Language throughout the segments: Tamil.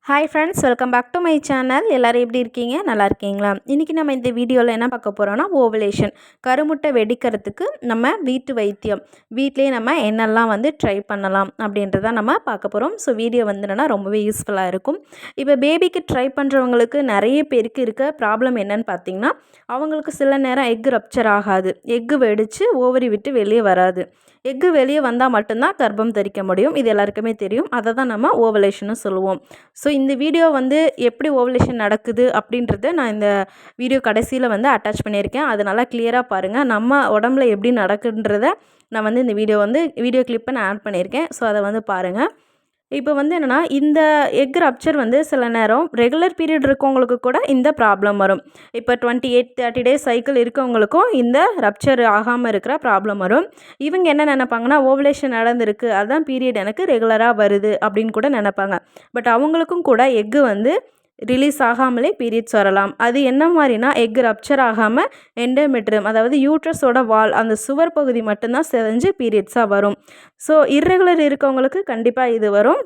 Hi friends, welcome back to my channel. எல்லோரும் எப்படி இருக்கீங்க? நல்லா இருக்கீங்களா? இன்றைக்கி நம்ம இந்த வீடியோவில் என்ன பார்க்க போகிறோன்னா, ஓவலேஷன் கருமுட்டை வெடிக்கிறதுக்கு நம்ம வீட்டு வைத்தியம் வீட்டிலேயே நம்ம என்னெல்லாம் ட்ரை பண்ணலாம் அப்படின்றத நம்ம பார்க்க போகிறோம். ஸோ வீடியோ என்னன்னா ரொம்பவே யூஸ்ஃபுல்லாக இருக்கும். இப்போ பேபிக்கு ட்ரை பண்ணுறவங்களுக்கு நிறைய பேருக்கு இருக்க ப்ராப்ளம் என்னன்னு பார்த்தீங்கன்னா, அவங்களுக்கு சில நேரம் எக் ரப்ச்சர் ஆகாது, எக்கு வெடித்து ஓவரி விட்டு வெளியே வராது. எக்கு வெளியே வந்தால் மட்டும்தான் கர்ப்பம் தரிக்க முடியும். இது எல்லாருக்குமே தெரியும். அதை தான் நம்ம ஓவலேஷன்னு சொல்லுவோம். ஸோ இந்த வீடியோ எப்படி ஓவலேஷன் நடக்குது அப்படின்றத நான் இந்த வீடியோ கடைசியில் அட்டாச் பண்ணியிருக்கேன். அது நல்லா கிளியராக பாருங்கள். நம்ம உடம்புல எப்படி நடக்குன்றத நான் இந்த வீடியோ கிளிப்பை நான் ஆட் பண்ணியிருக்கேன். ஸோ அதை பாருங்கள். இப்போ என்னென்னா, இந்த எக் ரப்ச்சர் சில நேரம் ரெகுலர் பீரியட் இருக்கவங்களுக்கு கூட இந்த ப்ராப்ளம் வரும். இப்போ 28-30 டேஸ் சைக்கிள் இருக்கவங்களுக்கும் இந்த ரப்ச்சர் ஆகாமல் இருக்கிற ப்ராப்ளம் வரும். இவங்க என்ன நினைப்பாங்கன்னா, ஓவலேஷன் நடந்திருக்கு, அதுதான் பீரியட் எனக்கு ரெகுலராக வருது அப்படின்னு கூட நினைப்பாங்க. பட் அவங்களுக்கும் கூட எக்கு ரிலீஸ் ஆகாமலே பீரியட்ஸ் வரலாம். அது என்ன மாதிரினா, எக் ரப்ச்சர் ஆகாமல் எண்டோமெட்ரியம், அதாவது யூட்ரஸோட வால், அந்த சுவர் பகுதி மட்டும்தான் செஞ்சு பீரியட்ஸாக வரும். ஸோ இர்ரெகுலர் இருக்கவங்களுக்கு கண்டிப்பாக இது வரும்.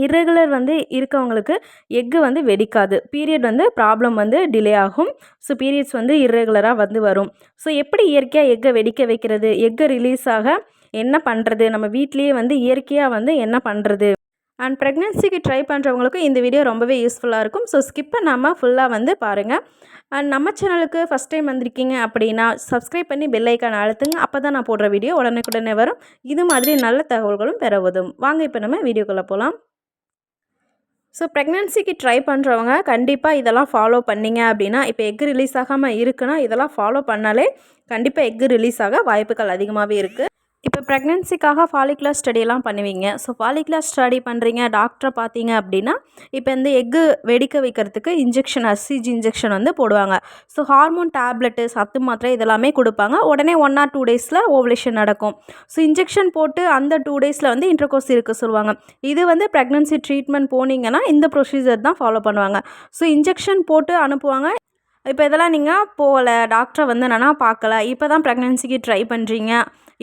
இர்ரெகுலர் இருக்கவங்களுக்கு எக்கு வெடிக்காது. பீரியட் ப்ராப்ளம் டிலே ஆகும். ஸோ பீரியட்ஸ் இர்ரெகுலராக வரும். ஸோ எப்படி இயற்கையாக எக்கை வெடிக்க வைக்கிறது, எக்கை ரிலீஸ் ஆக என்ன பண்ணுறது, நம்ம வீட்லேயே இயற்கையாக என்ன பண்ணுறது, அண்ட் ப்ரெக்னென்சிக்கு ட்ரை பண்ணுறவங்களுக்கு இந்த வீடியோ ரொம்பவே யூஸ்ஃபுல்லாக இருக்கும். ஸோ ஸ்கிப் பண்ணாமல் ஃபுல்லாக பாருங்கள். அண்ட் நம்ம சேனலுக்கு ஃபஸ்ட் டைம் வந்திருக்கீங்க அப்படின்னா சப்ஸ்கிரைப் பண்ணி பெல் ஐக்கான் அழுத்துங்க. அப்போ தான் நான் போடுற வீடியோ உடனுக்குடனே வரும். இது மாதிரி நல்ல தகவல்களும் பெற உதவும். வாங்க இப்போ நம்ம வீடியோக்குள்ளே போகலாம். ஸோ ப்ரெக்னென்சிக்கு ட்ரை பண்ணுறவங்க கண்டிப்பாக இதெல்லாம் ஃபாலோ பண்ணிங்க அப்படின்னா, இப்போ எக்கு ரிலீஸ் ஆகாமல் இருக்குன்னா இதெல்லாம் ஃபாலோ பண்ணாலே கண்டிப்பாக எக்கு ரிலீஸ் ஆக வாய்ப்புகள் அதிகமாகவே இருக்குது. இப்போ ப்ரெக்னென்சிக்காக ஃபாலிகுலர் ஸ்டடியெல்லாம் பண்ணுவீங்க. ஸோ ஃபாலிகுலர் ஸ்டடி பண்ணுறீங்க, டாக்டரை பார்த்தீங்க அப்படின்னா, இப்போ எக்கு வெடிக்க வைக்கிறதுக்கு இன்ஜெக்ஷன், HCG இன்ஜெக்ஷன் போடுவாங்க. ஸோ ஹார்மோன் டேப்லெட்டு, சத்து மாத்திரை இதெல்லாமே கொடுப்பாங்க. உடனே 1 or 2 டேஸில் ஓவலேஷன் நடக்கும். ஸோ இன்ஜெக்ஷன் போட்டு அந்த 2 டேஸில் இன்டர்கோர்ஸ் இருக்க சொல்லுவாங்க. இது ப்ரெக்னென்சி ட்ரீட்மெண்ட் போனீங்கன்னா இந்த ப்ரொசீஜர் தான் ஃபாலோ பண்ணுவாங்க. ஸோ இன்ஜெக்ஷன் போட்டு அனுப்புவாங்க. இப்போ இதெல்லாம் நீங்கள் போகலை, டாக்டரை என்னென்னா பார்க்கல, இப்போ தான் ப்ரெக்னென்சிக்கு ட்ரை பண்ணுறீங்க,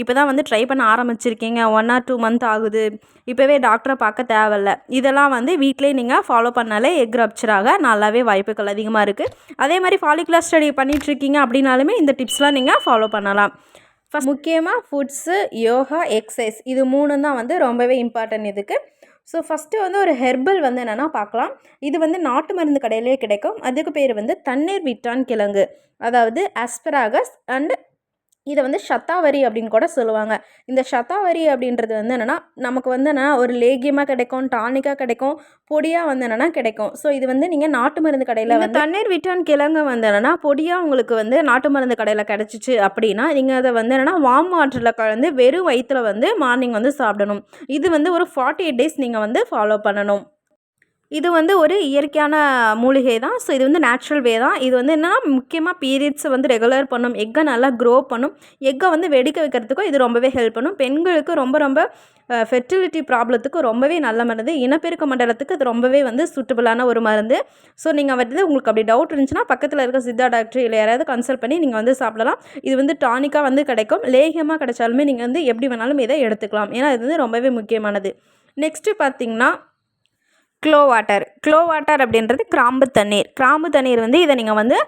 இப்போ தான் ட்ரை பண்ண ஆரம்பிச்சிருக்கீங்க, 1 or 2 month ஆகுது, இப்போவே டாக்டரை பார்க்க தேவையில்ல, இதெல்லாம் வீட்டிலே நீங்கள் ஃபாலோ பண்ணாலே எக் ரப்ச்சராக நல்லாவே வாய்ப்புகள் அதிகமாக இருக்குது. அதே மாதிரி ஃபாலிகுலர் ஸ்டடி பண்ணிகிட்ருக்கீங்க அப்படின்னாலுமே இந்த டிப்ஸ்லாம் நீங்கள் ஃபாலோ பண்ணலாம். ஃபஸ்ட் முக்கியமாக ஃபுட்ஸு, யோகா, எக்ஸசைஸ் இது 3 தான் ரொம்பவே இம்பார்ட்டன்ட் இதுக்கு. ஸோ ஃபஸ்ட்டு ஒரு ஹெர்பல் என்னென்னா பார்க்கலாம். இது நாட்டு மருந்து கடையிலே கிடைக்கும். அதுக்கு பேர் தண்ணீர் விட்டான் கிழங்கு, அதாவது ஆஸ்பராகஸ், அண்டு இதை சத்தாவரி அப்படின்னு கூட சொல்லுவாங்க. இந்த சத்தாவரி அப்படின்றது என்னென்னா, நமக்கு என்னென்னா ஒரு லேகியமாக கிடைக்கும், டானிக்காக கிடைக்கும், பொடியாக என்னென்னா கிடைக்கும். ஸோ இது நீங்கள் நாட்டு மருந்து கடையில் தண்ணீர் விட்டான் கிழங்கு என்னென்னா பொடியாக உங்களுக்கு நாட்டு மருந்து கடையில் கிடச்சிச்சு அப்படின்னா, நீங்கள் அதை என்னென்னா வார்ம் வாட்டரில் கலந்து வெறும் வயிற்றில் மார்னிங் சாப்பிடணும். இது ஒரு 48 டேஸ் நீங்கள் ஃபாலோ பண்ணணும். இது ஒரு இயற்கையான மூலிகை தான். ஸோ இது நேச்சுரல் வே தான். இது என்னென்னா முக்கியமாக பீரியட்ஸை ரெகுலர் பண்ணும், எக்கை நல்லா க்ரோ பண்ணும், எக்கை வெடிக்க வைக்கிறதுக்கும் இது ரொம்பவே ஹெல்ப் பண்ணும். பெண்களுக்கு ரொம்ப ஃபெர்டிலிட்டி ப்ராப்ளத்துக்கு ரொம்பவே நல்ல மருந்து. இனப்பெருக்க மண்டலத்துக்கு இது ரொம்பவே சூட்டபுளான ஒரு மருந்து. ஸோ நீங்கள் உங்களுக்கு அப்படி டவுட் இருந்துச்சுன்னா பக்கத்தில் இருக்க சித்தா டாக்டர் இல்லை யாராவது கன்சல்ட் பண்ணி நீங்கள் சாப்பிடலாம். இது டானிக்காக கிடைக்கும். லேகியமாக கிடைச்சாலுமே நீங்கள் எப்படி வேணாலும் இதை எடுத்துக்கலாம். ஏன்னா இது ரொம்பவே முக்கியமானது. நெக்ஸ்ட்டு பார்த்திங்கன்னா க்ளோ வாட்டர் அப்படின்றது கிராம்பு தண்ணீர் இதை நீங்கள்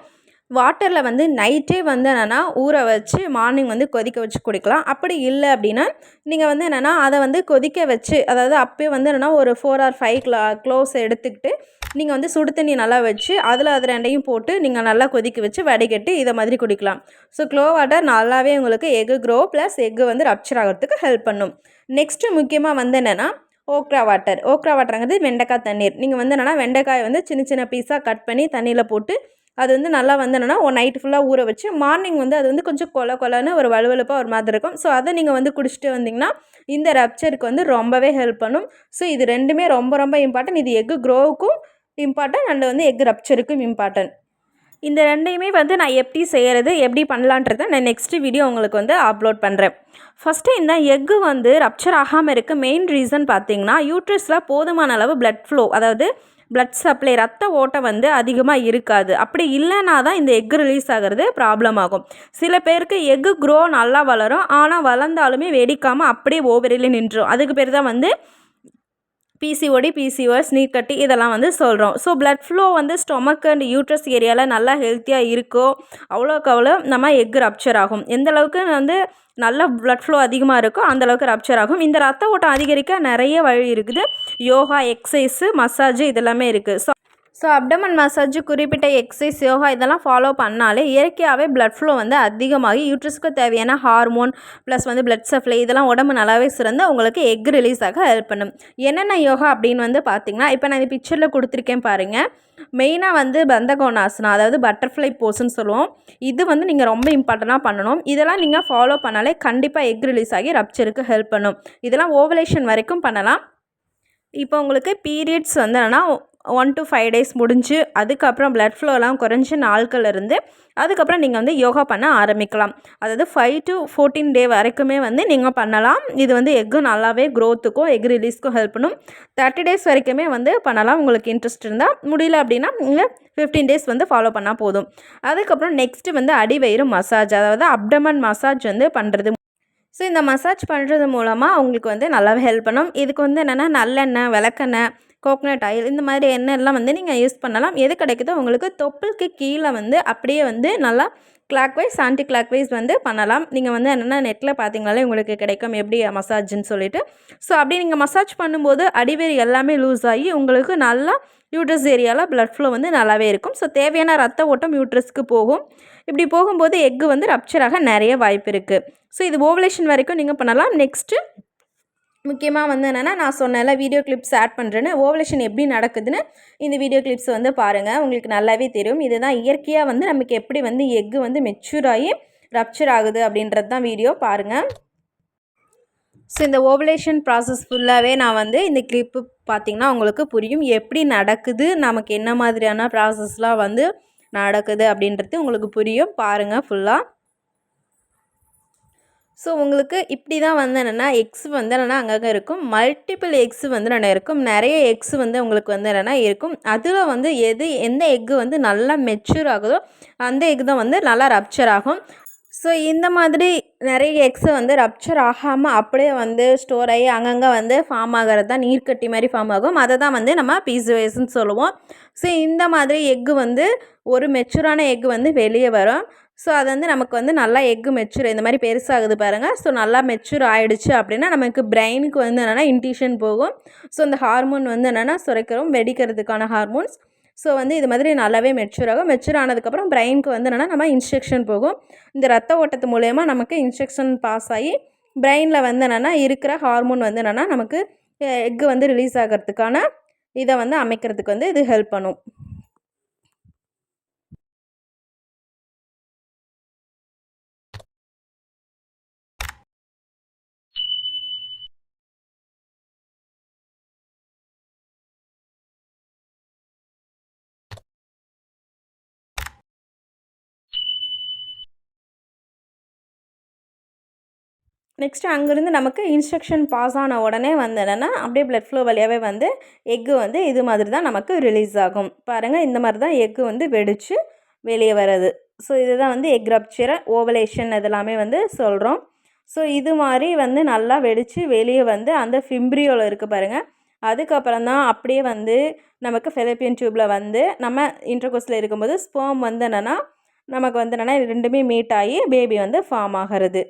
வாட்டரில் நைட்டே என்னென்னா ஊற வச்சு மார்னிங் கொதிக்க வச்சு குடிக்கலாம். அப்படி இல்லை அப்படின்னா நீங்கள் என்னென்னா அதை கொதிக்க வச்சு, அதாவது அப்போயே என்னென்னா ஒரு 4 or 5 க்ளோஸ் எடுத்துக்கிட்டு நீங்கள் சுடு தண்ணி நல்லா வச்சு அதில் அது ரெண்டையும் போட்டு நீங்கள் நல்லா கொதிக்க வச்சு வடிகட்டி இதை மாதிரி குடிக்கலாம். ஸோ க்ளோ வாட்டர் நல்லாவே உங்களுக்கு egg grow plus egg rupture ஆகிறதுக்கு ஹெல்ப் பண்ணும். நெக்ஸ்ட்டு முக்கியமாக என்னென்னா ஓக்ரா வாட்டருங்கிறது வெண்டைக்காய் தண்ணீர். நீங்கள் என்னென்னா வெண்டைக்காயை சின்ன சின்ன பீஸாக கட் பண்ணி தண்ணியில் போட்டு அது நல்லா என்னென்னா ஒரு நைட்டு ஃபுல்லாக ஊற வச்சு மார்னிங் அது கொஞ்சம் கொலன்னு ஒரு வலுவலுப்பாக ஒரு மாதிரி இருக்கும். ஸோ அதை நீங்கள் குடிச்சிட்டு வந்தீங்கன்னா இந்த ரப்ச்சருக்கு ரொம்பவே ஹெல்ப் பண்ணும். ஸோ இது ரெண்டுமே ரொம்ப இம்பார்ட்டன்ட். இது எக்கு க்ரோவுக்கும் இம்பார்ட்டன்ட் அண்ட் எக் ரப்ச்சருக்கும் இம்பார்ட்டன்ட். இந்த ரெண்டையுமே நான் எப்படி செய்கிறது, எப்படி பண்ணலான்றதை நான் நெக்ஸ்ட் வீடியோ உங்களுக்கு அப்லோட் பண்ணுறேன். ஃபஸ்ட்டு இந்த எக்கு ரப்ச்சர் ஆகாமல் இருக்க மெயின் ரீசன் பார்த்திங்கன்னா, யூட்ரஸில் போதுமான அளவு பிளட் ஃப்ளோ, அதாவது பிளட் சப்ளை, ரத்த ஓட்டம் அதிகமாக இருக்காது. அப்படி இல்லைனா தான் இந்த எக்கு ரிலீஸ் ஆகிறது ப்ராப்ளம் ஆகும். சில பேருக்கு எக்கு க்ரோ நல்லா வளரும், ஆனால் வளர்ந்தாலுமே வெடிக்காமல் அப்படியே ஓவரியில் நின்றுடும். அதுக்கு பேர் தான் பிசிஓடி, பிசிஓஎஸ், நீர் கட்டி இதெல்லாம் வந்து சொல்கிறோம். ஸோ பிளட் ஃப்ளோ வந்து ஸ்டொமக் அண்ட் யூட்ரஸ் ஏரியாவில் நல்லா ஹெல்த்தியாக இருக்கோ அவ்வளோக்கு அவ்வளோ நம்ம எக் ரப்ச்சர் ஆகும். எந்த அளவுக்கு வந்து நல்ல பிளட் ஃப்ளோ அதிகமாக இருக்கோ அந்தளவுக்கு ரப்ச்சர் ஆகும். இந்த ரத்த ஓட்டம் அதிகரிக்க நிறைய வழி இருக்குது. யோகா, எக்ஸசைஸு, மசாஜ் இதெல்லாமே இருக்குது. ஸோ அப்டமன் மசாஜ், குறிப்பிட்ட எக்ஸசைஸ், யோகா இதெல்லாம் ஃபாலோ பண்ணாலே இயற்கையாகவே பிளட் ஃப்ளோ வந்து அதிகமாகி யூட்ரஸ்க்கு தேவையான ஹார்மோன் ப்ளஸ் வந்து பிளட் சப்ளை இதெல்லாம் உடம்பு நல்லாவே சிறந்து உங்களுக்கு எக் ரிலீஸ் ஆக ஹெல்ப் பண்ணும். என்னென்ன யோகா அப்படின்னு வந்து பார்த்திங்கன்னா, இப்போ நான் இந்த பிக்சரில் கொடுத்துருக்கேன் பாருங்கள். மெயினாக வந்து பந்தகோணாசனா, அதாவது பட்டர்ஃப்ளை போஸ்ன்னு சொல்லுவோம். இது வந்து நீங்கள் ரொம்ப இம்பார்ட்டண்ட்டாக பண்ணணும். இதெல்லாம் நீங்கள் ஃபாலோ பண்ணாலே கண்டிப்பாக எக் ரிலீஸ் ஆகி ரப்ச்சருக்கு ஹெல்ப் பண்ணும். இதெல்லாம் ஓவலேஷன் வரைக்கும் பண்ணலாம். இப்போ உங்களுக்கு பீரியட்ஸ் வந்து என்னென்னா 1 to 5 days முடிஞ்சு அதுக்கப்புறம் பிளட் ஃப்ளோலாம் குறைஞ்ச நாட்கள் இருந்து அதுக்கப்புறம் நீங்கள் வந்து யோகா பண்ண ஆரம்பிக்கலாம். அதாவது 5 to 14 day வரைக்குமே வந்து நீங்கள் பண்ணலாம். இது வந்து எக்கு நல்லாவே க்ரோத்துக்கும் எக் ரிலீஸ்க்கும் ஹெல்ப் பண்ணும். 30 days வரைக்குமே வந்து பண்ணலாம் உங்களுக்கு இன்ட்ரெஸ்ட் இருந்தால். முடியல அப்படின்னா நீங்கள் 15 days வந்து ஃபாலோ பண்ணால் போதும். அதுக்கப்புறம் நெக்ஸ்ட்டு வந்து அடிவயிறு மசாஜ், அதாவது அப்டமன் மசாஜ் வந்து பண்ணுறது. ஸோ இந்த மசாஜ் பண்ணுறது மூலமாக அவங்களுக்கு வந்து நல்லாவே ஹெல்ப் பண்ணும். இதுக்கு வந்து என்னென்னா நல்லெண்ணெய், விளக்கெண்ணெய், கோகனட் ஆயில் இந்த மாதிரி எண்ணெய்லாம் வந்து நீங்கள் யூஸ் பண்ணலாம். எது கிடைக்குதோ உங்களுக்கு தொப்புளுக்கு கீழே வந்து அப்படியே வந்து நல்லா கிளாக்வைஸ், ஆன்டி கிளாக்வைஸ் வந்து பண்ணலாம். நீங்கள் வந்து என்னென்னா நெட்டில் பார்த்தீங்கனாலே உங்களுக்கு கிடைக்கும் எப்படி மசாஜ்ன்னு சொல்லிட்டு. ஸோ அப்படி நீங்கள் மசாஜ் பண்ணும்போது அடிவேறு எல்லாமே லூஸ் ஆகி உங்களுக்கு நல்லா யூட்ரஸ் ஏரியாவில் பிளட் ஃப்ளோ வந்து நல்லாவே இருக்கும். ஸோ தேவையான ரத்த ஓட்டம் யூட்ரஸ்க்கு போகும். இப்படி போகும்போது எக்கு வந்து ரப்ச்சராக நிறைய வாய்ப்பு இருக்குது. ஸோ இது ஓவலேஷன் வரைக்கும் நீங்கள் பண்ணலாம். நெக்ஸ்ட்டு முக்கியமாக வந்து என்னென்னா நான் சொன்னேன்ல வீடியோ கிளிப்ஸ் ஆட் பண்ணுறேன்னு, ஓவலேஷன் எப்படி நடக்குதுன்னு இந்த வீடியோ கிளிப்ஸ் வந்து பாருங்கள். உங்களுக்கு நல்லாவே தெரியும். இதுதான் இயற்கையாக வந்து நமக்கு எப்படி வந்து எக்கு வந்து மெச்சூர் ஆகி ரப்ச்சர் ஆகுது அப்படின்றது தான் வீடியோ பாருங்கள். ஸோ இந்த ஓவலேஷன் ப்ராசஸ் ஃபுல்லாகவே நான் வந்து இந்த கிளிப்பு பார்த்திங்கன்னா உங்களுக்கு புரியும். எப்படி நடக்குது, நமக்கு என்ன மாதிரியான ப்ராசஸ்லாம் வந்து நடக்குது அப்படின்றது உங்களுக்கு புரியும். பாருங்கள் ஃபுல்லாக. ஸோ உங்களுக்கு இப்படி தான் வந்து என்னென்னா எக்ஸ் வந்து என்னென்னா அங்கங்கே இருக்கும். மல்டிபிள் எக்ஸு வந்து இருக்கும். நிறைய எக்ஸு வந்து உங்களுக்கு வந்து என்னென்னா இருக்கும். அதில் வந்து எந்த எக்கு வந்து நல்லா மெச்சூர் ஆகுதோ அந்த எக் தான் வந்து நல்லா ரப்ச்சர் ஆகும். ஸோ இந்த மாதிரி நிறைய எக்ஸு வந்து ரப்ச்சர் ஆகாமல் அப்படியே வந்து ஸ்டோர் ஆகி அங்கங்கே வந்து ஃபார்ம் ஆகிறது தான் நீர்க்கட்டி மாதிரி ஃபார்ம் ஆகும். அதை தான் வந்து நம்ம பிசிஓஎஸ்ன்னு சொல்லுவோம். ஸோ இந்த மாதிரி எக்கு வந்து ஒரு மெச்சூரான எக்கு வந்து வெளியே வரும். ஸோ அது வந்து நமக்கு வந்து நல்லா எக்கு மெச்சூர் இந்த மாதிரி பெருசாகுது பாருங்கள். ஸோ நல்லா மெச்சூர் ஆகிடுச்சு அப்படின்னா நமக்கு பிரெயினுக்கு வந்து என்னென்னா இன்டியூஷன் போகும். ஸோ இந்த ஹார்மோன் வந்து என்னென்னா சுரக்கிறோம், வெடிக்கிறதுக்கான ஹார்மோன்ஸ். ஸோ வந்து இது மாதிரி நல்லாவே மெச்சூர் ஆகும். மெச்சூர் ஆனதுக்கப்புறம் பிரெயினுக்கு வந்து என்னென்னா நம்ம இன்ஸ்ட்ரக்ஷன் போகும். இந்த ரத்த ஓட்டத்து மூலயமா நமக்கு இன்ஸ்ட்ரக்ஷன் பாஸ் ஆகி பிரெயினில் வந்து என்னென்னா இருக்கிற ஹார்மோன் வந்து என்னென்னா நமக்கு எக்கு வந்து ரிலீஸ் ஆகிறதுக்கான இதை வந்து அமைக்கிறதுக்கு வந்து இது ஹெல்ப் பண்ணும். நெக்ஸ்ட்டு அங்கேருந்து நமக்கு இன்ஸ்ட்ரக்ஷன் பாஸ் ஆன உடனே வந்து என்னென்னா அப்படியே பிளட் ஃப்ளோ வழியாகவே வந்து எக்கு வந்து இது மாதிரி தான் நமக்கு ரிலீஸ் ஆகும். பாருங்கள் இந்த மாதிரி தான் எக்கு வந்து வெடித்து வெளியே வர்றது. ஸோ இதுதான் வந்து எக் ரப்ச்சர், ஓவலேஷன் இதெல்லாமே வந்து சொல்கிறோம். ஸோ இது மாதிரி வந்து நல்லா வெடித்து வெளியே வந்து அந்த ஃபிம்ப்ரியோவில் இருக்குது பாருங்கள். அதுக்கப்புறம் தான் அப்படியே வந்து நமக்கு ஃபெலோப்பியன் டியூப்பில் வந்து நம்ம இன்டர்கோர்ஸில் இருக்கும்போது ஸ்பெர்ம் வந்து என்னென்னா நமக்கு வந்து என்னென்னா ரெண்டுமே மீட் ஆகி பேபி வந்து ஃபார்ம் ஆகிறது.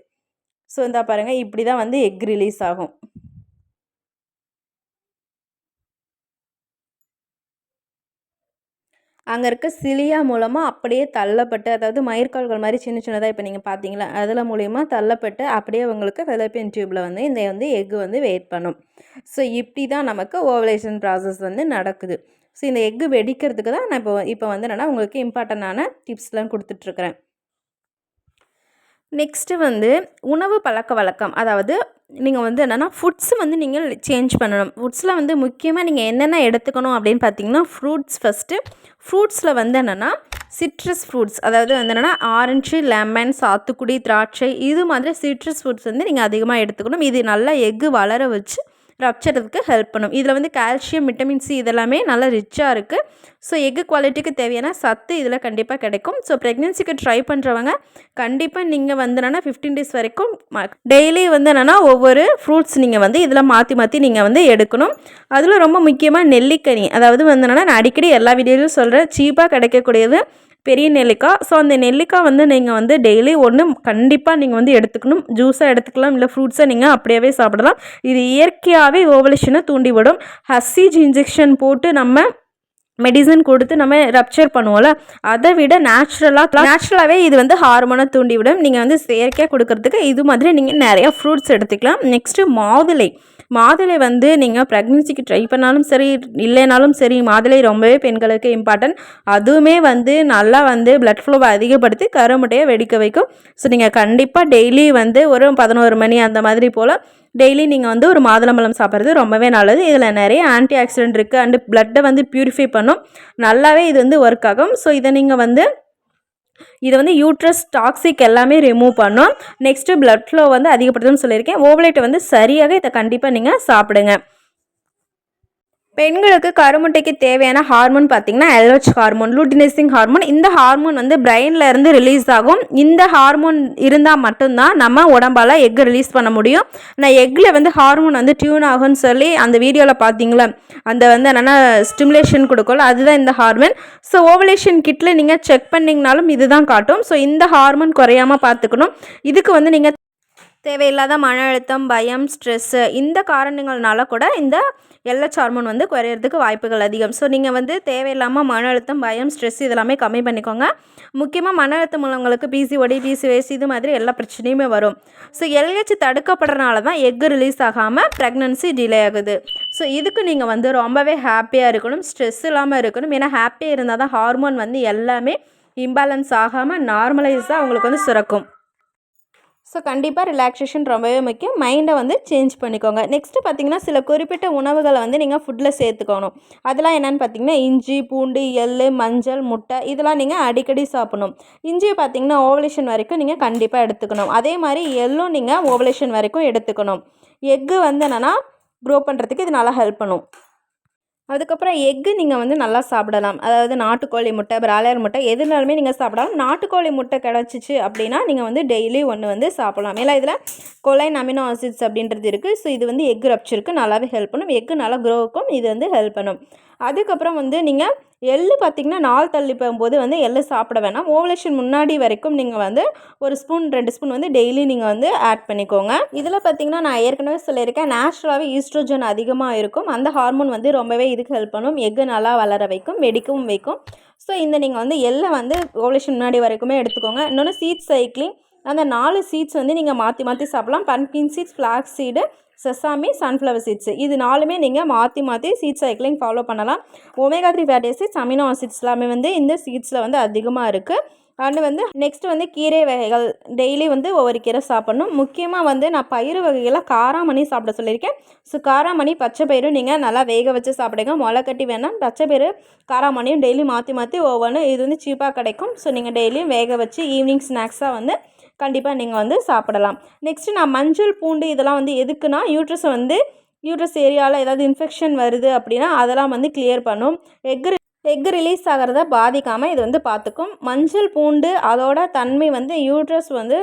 ஸோ இந்த பாருங்கள் இப்படி தான் வந்து எக் ரிலீஸ் ஆகும். அங்கே இருக்க சிலியா மூலமாக அப்படியே தள்ளப்பட்டு, அதாவது மயிர்கால்கள் மாதிரி சின்ன சின்னதாக இப்போ நீங்கள் பார்த்தீங்களா, அதில் மூலிமா தள்ளப்பட்டு அப்படியே உங்களுக்கு ஃபெலோப்பியன் டியூப்பில் வந்து இந்த வந்து எக்கு வந்து வெயிட் பண்ணும். ஸோ இப்படி தான் நமக்கு ஓவலேஷன் ப்ராசஸ் வந்து நடக்குது. ஸோ இந்த எக்கு வெடிக்கிறதுக்கு தான் நான் இப்போ வந்து என்னென்னா உங்களுக்கு இம்பார்ட்டண்டான டிப்ஸ்லாம் கொடுத்துட்ருக்குறேன். நெக்ஸ்ட்டு வந்து உணவு பழக்கவழக்கம், அதாவது நீங்கள் வந்து என்னென்னா ஃபுட்ஸ் வந்து நீங்கள் சேஞ்ச் பண்ணணும். ஃபுட்ஸில் வந்து முக்கியமாக நீங்கள் என்னென்ன எடுத்துக்கணும் அப்படின்னு பார்த்தீங்கன்னா ஃப்ரூட்ஸ் ஃபஸ்ட்டு. ஃப்ரூட்ஸில் வந்து என்னென்னா சிட்ரஸ் ஃப்ரூட்ஸ், அதாவது வந்து என்னென்னா ஆரஞ்சு, லெமன், சாத்துக்குடி, திராட்சை இது மாதிரி சிட்ரஸ் ஃப்ரூட்ஸ் வந்து நீங்கள் அதிகமாக எடுத்துக்கணும். இது நல்லா எக்கு வளர வச்சு ரப்ச்சறதுக்கு ஹெல்ப் பண்ணும். இதில் வந்து கால்சியம், விட்டமின் சி இதெல்லாமே நல்லா ரிச்சாக இருக்குது. ஸோ எக்கு குவாலிட்டிக்கு தேவையான சத்து இதில் கண்டிப்பாக கிடைக்கும். ஸோ ப்ரெக்னென்சிக்கு ட்ரை பண்ணுறவங்க கண்டிப்பாக நீங்கள் வந்து என்னென்னா 15 டேஸ் வரைக்கும் டெய்லி வந்து என்னென்னா ஒவ்வொரு ஃப்ரூட்ஸ் நீங்கள் வந்து இதில் மாற்றி மாற்றி நீங்கள் வந்து எடுக்கணும். அதில் ரொம்ப முக்கியமாக நெல்லிக்கனி, அதாவது வந்து என்னென்னா நான் அடிக்கடி எல்லா வீடியோலையும் சொல்கிறேன், சீப்பாக கிடைக்கக்கூடியது பெரிய நெல்லிக்காய். ஸோ அந்த நெல்லிக்காய் வந்து நீங்கள் வந்து டெய்லி ஒன்று கண்டிப்பாக நீங்கள் வந்து எடுத்துக்கணும். ஜூஸாக எடுத்துக்கலாம், இல்லை ஃப்ரூட்ஸை நீங்கள் அப்படியே சாப்பிடலாம். இது இயற்கையாகவே ஓவலேஷனை தூண்டிவிடும். ஹஸ்ஸீஜ் இன்ஜெக்ஷன் போட்டு நம்ம மெடிசன் கொடுத்து நம்ம ரப்ச்சர் பண்ணுவோம்ல, அதை விட நேச்சுரலாகவே இது வந்து ஹார்மோனை தூண்டிவிடும். நீங்கள் வந்து செயற்கையாக கொடுக்கறதுக்கு இது மாதிரி நீங்கள் நிறையா ஃப்ரூட்ஸ் எடுத்துக்கலாம். நெக்ஸ்ட்டு மாதுளை வந்து நீங்கள் ப்ரெக்னென்சிக்கு ட்ரை பண்ணாலும் சரி, இல்லைனாலும் சரி, மாதுளை ரொம்பவே பெண்களுக்கு இம்பார்ட்டன்ட். அதுவுமே வந்து நல்லா வந்து பிளட் ஃப்ளோவை அதிகப்படுத்தி கருமுட்டையை வெடிக்க வைக்கும். ஸோ நீங்கள் கண்டிப்பாக டெய்லி வந்து ஒரு 11 மணி அந்த மாதிரி போல் டெய்லி நீங்கள் வந்து ஒரு மாதுளம்பழம் சாப்பிட்றது ரொம்பவே நல்லது. இதில் நிறைய ஆன்டி ஆக்சிடென்ட் இருக்குது அண்டு பிளட்டை வந்து பியூரிஃபை பண்ணும். நல்லாவே இது வந்து ஒர்க் ஆகும். ஸோ இதை வந்து யூட்ரஸ் டாக்ஸிக் எல்லாமே ரிமூவ் பண்ணும். நெக்ஸ்ட்டு பிளட் ஃப்ளோ வந்து அதிகப்படுத்தும்னு சொல்லியிருக்கேன். ஓவலேட்டை வந்து சரியாக இதை கண்டிப்பாக நீங்கள் சாப்பிடுங்க. பெண்களுக்கு கருமுட்டைக்கு தேவையான ஹார்மோன் பார்த்திங்கன்னா LH ஹார்மோன், லூட்டினைசிங் ஹார்மோன். இந்த ஹார்மோன் வந்து பிரெயினில் இருந்து ரிலீஸ் ஆகும். இந்த ஹார்மோன் இருந்தால் மட்டும்தான் நம்ம உடம்பால் எக் ரிலீஸ் பண்ண முடியும். நான் எக்கில் வந்து ஹார்மோன் வந்து டியூன் ஆகும்னு சொல்லி அந்த வீடியோவில் பார்த்தீங்களா, அந்த வந்து என்னென்னா ஸ்டிமுலேஷன் கொடுக்கல, அதுதான் இந்த ஹார்மோன். ஸோ ஓவலேஷன் கிட்டில் நீங்கள் செக் பண்ணிங்கனாலும் இதுதான் காட்டும். ஸோ இந்த ஹார்மோன் குறையாமல் பார்த்துக்கணும். இதுக்கு வந்து நீங்கள் தேவையில்லாத மன அழுத்தம், பயம், ஸ்ட்ரெஸ்ஸு இந்த காரணங்கள்னால கூட இந்த LH ஹார்மோன் வந்து குறையிறதுக்கு வாய்ப்புகள் அதிகம். ஸோ நீங்கள் வந்து தேவையில்லாமல் மன அழுத்தம், பயம், ஸ்ட்ரெஸ் இதெல்லாமே கம்மி பண்ணிக்கோங்க. முக்கியமாக மன அழுத்தம் உள்ளவங்களுக்கு PCOD, PCOS இது மாதிரி எல்லா பிரச்சனையுமே வரும். ஸோ LH தடுக்கப்படுறதுனால தான் எக் ரிலீஸ் ஆகாமல் ப்ரெக்னன்சி டிலே ஆகுது. ஸோ இதுக்கு நீங்கள் வந்து ரொம்பவே ஹாப்பியாக இருக்கணும், ஸ்ட்ரெஸ் இல்லாமல் இருக்கணும். ஏன்னா ஹாப்பியாக இருந்தால் தான் ஹார்மோன் வந்து எல்லாமே இம்பேலன்ஸ் ஆகாமல் நார்மலைஸாக அவங்களுக்கு வந்து சுரக்கும். ஸோ கண்டிப்பாக ரிலாக்ஸேஷன் ரொம்பவே முக்கியம். மைண்டை வந்து சேஞ்ச் பண்ணிக்கோங்க. நெக்ஸ்ட்டு பார்த்திங்கன்னா சில குறிப்பிட்ட உணவுகளை வந்து நீங்கள் ஃபுட்டில் சேர்த்துக்கணும். அதெல்லாம் என்னென்னு பார்த்திங்கன்னா இஞ்சி, பூண்டு, எள், மஞ்சள், முட்டை இதெல்லாம் நீங்கள் அடிக்கடி சாப்பிடணும். இஞ்சியை பார்த்திங்கன்னா ஓவலேஷன் வரைக்கும் நீங்கள் கண்டிப்பாக எடுத்துக்கணும். அதே மாதிரி எள்ளும் நீங்கள் ஓவலேஷன் வரைக்கும் எடுத்துக்கணும். எக்கு வந்து என்னென்னா க்ரோ பண்ணுறதுக்கு இது நல்லா ஹெல்ப் பண்ணும். அதுக்கப்புறம் எக்கு நீங்கள் வந்து நல்லா சாப்பிடலாம். அதாவது நாட்டுக்கோழி முட்டை, பிராய்லர் முட்டை எதுனாலுமே நீங்கள் சாப்பிடலாம். நாட்டுக்கோழி முட்டை கிடச்சிச்சு அப்படின்னா நீங்கள் வந்து டெய்லி ஒன்று வந்து சாப்பிடலாம். ஏன்னா இதில் கொலைன் அமினோ ஆசிட்ஸ் அப்படின்றது இருக்குது. ஸோ இது வந்து எக் ரப்ச்சருக்கு நல்லாவே ஹெல்ப் பண்ணும். எக்கு நல்லா க்ரோவுக்கும் இது வந்து ஹெல்ப் பண்ணும். அதுக்கப்புறம் வந்து நீங்கள் எள்ளு பார்த்திங்கன்னா நாள் தள்ளி போகும்போது வந்து எள்ளு சாப்பிட வேணாம். ஓவலேஷன் முன்னாடி வரைக்கும் நீங்கள் வந்து ஒரு ஸ்பூன் 2 ஸ்பூன் வந்து டெய்லி நீங்கள் வந்து ஆட் பண்ணிக்கோங்க. இதில் பார்த்திங்கன்னா நான் ஏற்கனவே சொல்லியிருக்கேன், நேச்சுரலாகவே ஈஸ்ட்ரோஜன் அதிகமாக இருக்கும். அந்த ஹார்மோன் வந்து ரொம்பவே இதுக்கு ஹெல்ப் பண்ணும். எக்கு நல்லா வளர வைக்கும், வெடிக்கவும் வைக்கும். ஸோ நீங்கள் வந்து எள்ளை வந்து ஓவலேஷன் முன்னாடி வரைக்குமே எடுத்துக்கோங்க. இன்னொன்று சீட் சைக்கிளிங், அந்த 4 சீட்ஸ் வந்து நீங்கள் மாற்றி சாப்பிடலாம். Pumpkin seeds, flax seed, sesame, sunflower seeds இது 4மே நீங்கள் மாற்றி சீட் சைக்கிளிங் ஃபாலோ பண்ணலாம். Omega 3 fatty acids, amino acids எல்லாமே வந்து இந்த சீட்ஸில் வந்து அதிகமாக இருக்குது. அண்டு வந்து நெக்ஸ்ட்டு வந்து கீரை வகைகள் டெய்லி வந்து ஒவ்வொரு கீரை சாப்பிட்ணும். முக்கியமாக வந்து நான் பயிறு வகைகளை காராமணி சாப்பிட சொல்லியிருக்கேன். ஸோ காராமணி, பச்சை பயிரும் நீங்கள் நல்லா வேக வச்சு சாப்பிடுங்க. முளை கட்டி வேணாம். பச்சை பயிறு, காராமணியும் டெய்லி மாற்றி ஒவ்வொன்று இது வந்து சீப்பாக கிடைக்கும். ஸோ நீங்கள் டெய்லியும் வேக வச்சு ஈவினிங் ஸ்நாக்ஸாக வந்து கண்டிப்பாக நீங்கள் வந்து சாப்பிடலாம். நெக்ஸ்ட்டு நான் மஞ்சள், பூண்டு இதெல்லாம் வந்து எதுக்குன்னா யூட்ரஸ் ஏரியாவில் ஏதாவது இன்ஃபெக்ஷன் வருது அப்படின்னா அதெல்லாம் வந்து கிளியர் பண்ணும். எக் ரிலீஸ் ஆகிறத பாதிக்காமல் இது வந்து பார்த்துக்கும். மஞ்சள், பூண்டு அதோட தன்மை வந்து யூட்ரஸ் வந்து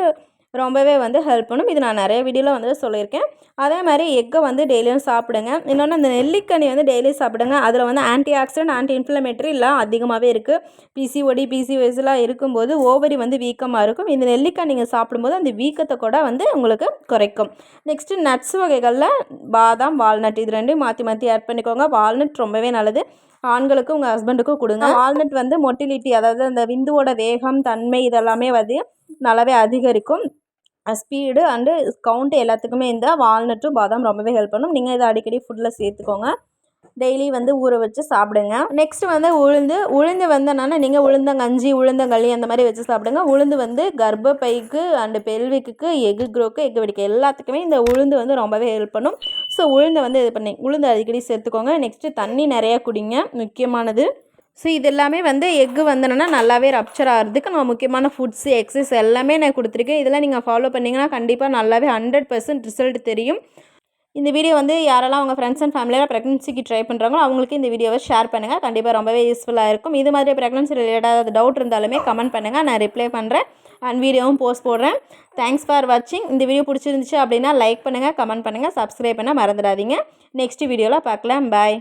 ரொம்பவே வந்து ஹெல்ப் பண்ணும். இது நான் நிறைய வீடியோவில் வந்து சொல்லியிருக்கேன். அதே மாதிரி எக்கை வந்து டெய்லியும் சாப்பிடுங்க. இன்னொன்று அந்த நெல்லிக்கனி வந்து டெய்லி சாப்பிடுங்க. அதில் வந்து ஆன்டி ஆக்சிடென்ட், ஆன்டி இன்ஃப்ளமேட்டரி எல்லாம் அதிகமாகவே இருக்குது. PCOD, PCOSலாம் இருக்கும்போது ஓவரி வந்து வீக்கமாக இருக்கும். இந்த நெல்லிக்காய் நீங்கள் சாப்பிடும்போது அந்த வீக்கத்தை கூட வந்து உங்களுக்கு குறைக்கும். நெக்ஸ்ட்டு நட்ஸ் வகைகளில் பாதாம், வால்நட் இது ரெண்டையும் மாற்றி ஆட் பண்ணிக்கோங்க. வால்நட் ரொம்பவே நல்லது. ஆண்களுக்கும் உங்கள் ஹஸ்பண்டுக்கும் கொடுங்க. வால்நட் வந்து மொட்டிலிட்டி, அதாவது அந்த விந்துவோட வேகம், தன்மை இதெல்லாமே வந்து நல்லாவே அதிகரிக்கும். ஸ்பீடு அண்டு கவுண்ட் எல்லாத்துக்குமே இந்த வால்நட்டும் பாதாம் ரொம்பவே ஹெல்ப் பண்ணும். நீங்கள் இதை அடிக்கடி ஃபுட்டில் சேர்த்துக்கோங்க. டெய்லி வந்து ஊற வச்சு சாப்பிடுங்க. நெக்ஸ்ட்டு வந்து உளுந்து வந்து என்னென்னா நீங்கள் உளுந்தங்கஞ்சி, உளுந்தங்களி அந்த மாதிரி வச்சு சாப்பிடுங்க. உளுந்து வந்து கர்ப்பப்பைக்கு அண்டு பெல்விக்கு, எக் க்ரோக்கு, எக் வெடிக்க எல்லாத்துக்குமே இந்த உளுந்து வந்து ரொம்பவே ஹெல்ப் பண்ணும். ஸோ உளுந்தை வந்து உளுந்து அடிக்கடி சேர்த்துக்கோங்க. நெக்ஸ்ட்டு தண்ணி நிறையா குடிங்க, முக்கியமானது. ஸோ இது எல்லாமே வந்து எக்கு வந்து என்னென்னா நல்லாவே ரப்ச்சர் ஆகிறதுக்கு நம்ம முக்கியமான ஃபுட்ஸு, எக்ஸசைஸ் எல்லாமே நான் கொடுத்துருக்கேன். இதெல்லாம் நீங்கள் ஃபாலோ பண்ணிங்கன்னா கண்டிப்பாக நல்லாவே 100% ரிசல்ட் தெரியும். இந்த வீடியோ வந்து யாரெல்லாம் உங்கள் ஃப்ரெண்ட்ஸ் அண்ட் ஃபேமிலியில் ப்ரெக்னன்சிக்கு ட்ரை பண்ணுறாங்களோ அவங்களுக்கு இந்த வீடியோவை ஷேர் பண்ணுங்கள். கண்டிப்பாக ரொம்பவே யூஸ்ஃபுல்லாக இருக்கும். இது மாதிரி ப்ரெக்னன்சி ரிலேட்டட் டவுட் இருந்தாலுமே கமெண்ட் பண்ணுங்கள், நான் ரிப்ளை பண்ணுறேன் அண்ட் வீடியோவும் போஸ்ட் போடுறேன். தேங்க்ஸ் ஃபார் வாட்சிங். இந்த வீடியோ பிடிச்சிருந்துச்சு அப்படின்னா லைக் பண்ணுங்கள், கமெண்ட் பண்ணுங்கள், சப்ஸ்கிரைப் பண்ண மறந்துடாதீங்க. நெக்ஸ்ட் வீடியோவில் பார்க்கலாம். பாய்.